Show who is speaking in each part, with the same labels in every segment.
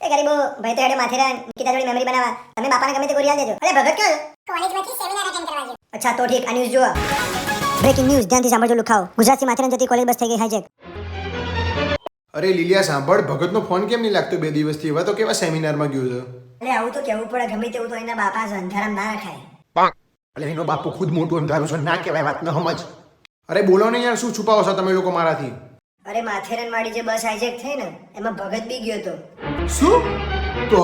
Speaker 1: એ ગરીબો ભાઈ તો હેડે માથેરાન નિકિતા જોડે મેમરી બનાવવા. તમે બાપાને ગમે તે કરી આલ દેજો. અરે ભગત ક્યાં
Speaker 2: કોલેજમાંથી સેમિનાર અટેન્ડ કરવા ગયો.
Speaker 1: અચ્છા તો ઠીક. આ ન્યૂઝ જુઓ. બ્રેકિંગ ન્યૂઝ ધ્યાનથી સાંભળજો લુખાઓ. ગુજરાતથી માથેરાન જતી કોલેજ બસ થઈ ગઈ હાઈજેક.
Speaker 3: અરે લીલિયા સાંભળ, ભગતનો ફોન કેમ નહીં લાગતો 2 દિવસથી? હવે તો કેવા સેમિનારમાં ગયો છે.
Speaker 1: અરે આવું તો કેવું પડે, ગમે તેવું તો એના બાપા છે, અંધારામ ના રખાય.
Speaker 3: અરે એનો બાપુ ખુદ મોટું અંધારું છે, ના કહેવાય વાત ન સમજ. અરે બોલો ને યાર, શું છુપાવો છો તમે લોકો મારાથી?
Speaker 1: અરે માથેરાન વાળી જે બસ હાઈજેક થઈ ને એમાં ભગત બી ગયો તો.
Speaker 3: શું? તો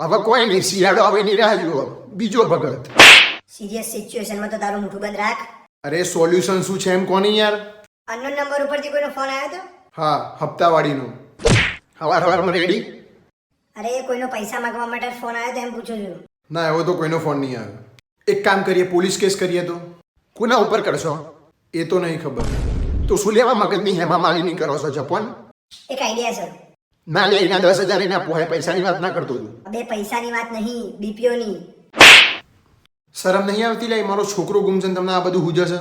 Speaker 3: હવે કોઈ નહીં, શિયાળો આવે ની રાહ જુઓ. બીજો ભગત.
Speaker 1: સિરિયસ સિચ્યુએશનમાં તો તારું મોઢું બંધ રાખ.
Speaker 3: અરે સોલ્યુશન શું છે એમ કોની યાર?
Speaker 1: અનનોન નંબર ઉપરથી કોઈનો ફોન આવ્યો તો?
Speaker 3: હા, હપ્તાવાળીનો. હવારમાં રેડી?
Speaker 1: અરે કોઈનો પૈસા માંગવા માટે ફોન આવ્યો તો એમ પૂછું છું.
Speaker 3: ના, એવો તો કોઈનો ફોન નહીં આવ્યો. એક કામ કરીએ, પોલીસ કેસ કરીએ તો? કોના ઉપર કરશો એ તો નહીં ખબર. તો શું લેવા મગજની હેમા માલિની કરો છો જપન?
Speaker 1: એક આઈડિયા છે.
Speaker 3: ના લે, એના 10,000 એના પોહે, પૈસાની વાત ના કરતો તું.
Speaker 1: બે પૈસાની વાત નહીં, બીપીઓ ની.
Speaker 3: શરમ નહીં આવતી? લે, મારો છોકરો ગુમ છે ને તમને આ બધું હુજે છે.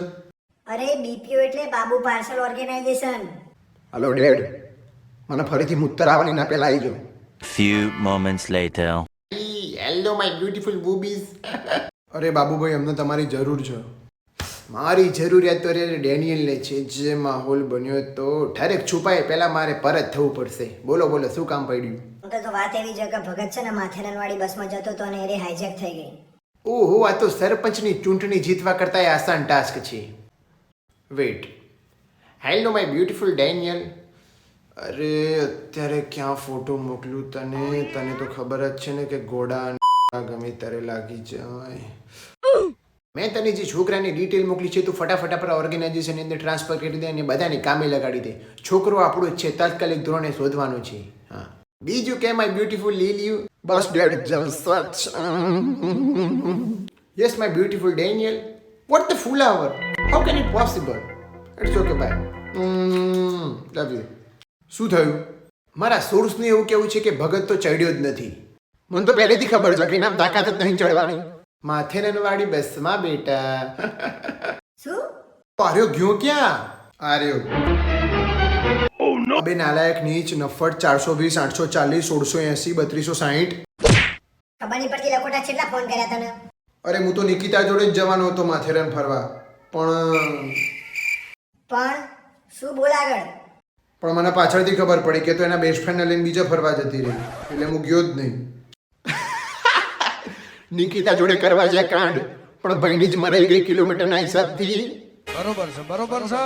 Speaker 1: અરે બીપીઓ એટલે બાબુ પાર્સલ ઓર્ગેનાઇઝેશન.
Speaker 3: હલો ડેડ, મને ફરીથી મુત્તર આવવાની ના પહેલા આવી જાઓ.
Speaker 4: Few moments later.
Speaker 3: Hello my beautiful boobies. અરે બાબુભાઈ, અમને તમારી જરૂર છે. મારી જરૂરિયાત તો ડેનિયલને છે. જે માહોલ બન્યો તો ઠરેક છુપાય પહેલા મારે પરત થવું પડશે. બોલો બોલો, શું કામ પડ્યું?
Speaker 1: તો વાત એવી છે કે ભગત છે ને માથેરાન વાળી બસમાં જતો તો અને એ હાઈજેક થઈ ગઈ.
Speaker 3: ઓહો, આ તો સરપંચની ચૂંટણી જીતવા કરતા આસાન ટાસ્ક છે. Wait, hello my beautiful Daniel. અરે અત્યારે ક્યાં ફોટો મોકલું તને? તને તો ખબર જ છે ને કે ઘોડા ગમે ત્યારે લાગી જાય. મેં તને જે છોકરાની ડિટેલ મોકલી છે તું ફટાફટ આપણા ઓર્ગેનાઇઝેશનની અંદર ટ્રાન્સફર કરી દે અને બધાને કામે લગાડી દે. છોકરો આપણો જ છે, તાત્કાલિક ધોરણે શોધવાનો છે. હા, બીજું કે માય બ્યુટીફુલ લીલિયુ? બસ ડેડ જલસા. Yes my beautiful Daniel. What the fool hour? How can it possible? It's okay bye. Love you. શું થયું? મારા સોર્સનું એવું કેવું છે કે ભગત તો ચડ્યો જ નથી. મને તો પહેલેથી ખબર છે કે નામ તાકાત જ નહીં ચડવાની. માથેરાન વાળી બસમાં બેટા.
Speaker 1: શું?
Speaker 3: આર્યો ગયો ક્યાં? આર્યો. અબે નાલાયક નીચ નફ્ફટ. 420 840 1680 3260.
Speaker 1: ખબર નહીં પડતી લકોટા કેટલા ફોન કર્યા તને?
Speaker 3: અરે હું તો નિકિતા જોડે જ જવાનો હતો માથેરાન ફરવા, પણ
Speaker 1: શું બોલ આગળ?
Speaker 3: મને પાછળથી ખબર પડી કે તો એના બેસ્ટ ફ્રેન્ડને લઈને બીજા ફરવા જતી રહી, એટલે હું ગયો જ નહીં. નિકિતા જોડે કરવા જાય કાંડ, પણ ભાઈની જ મરાઈ ગઈ કિલોમીટરના હિસાબથી.
Speaker 5: બરોબર છે.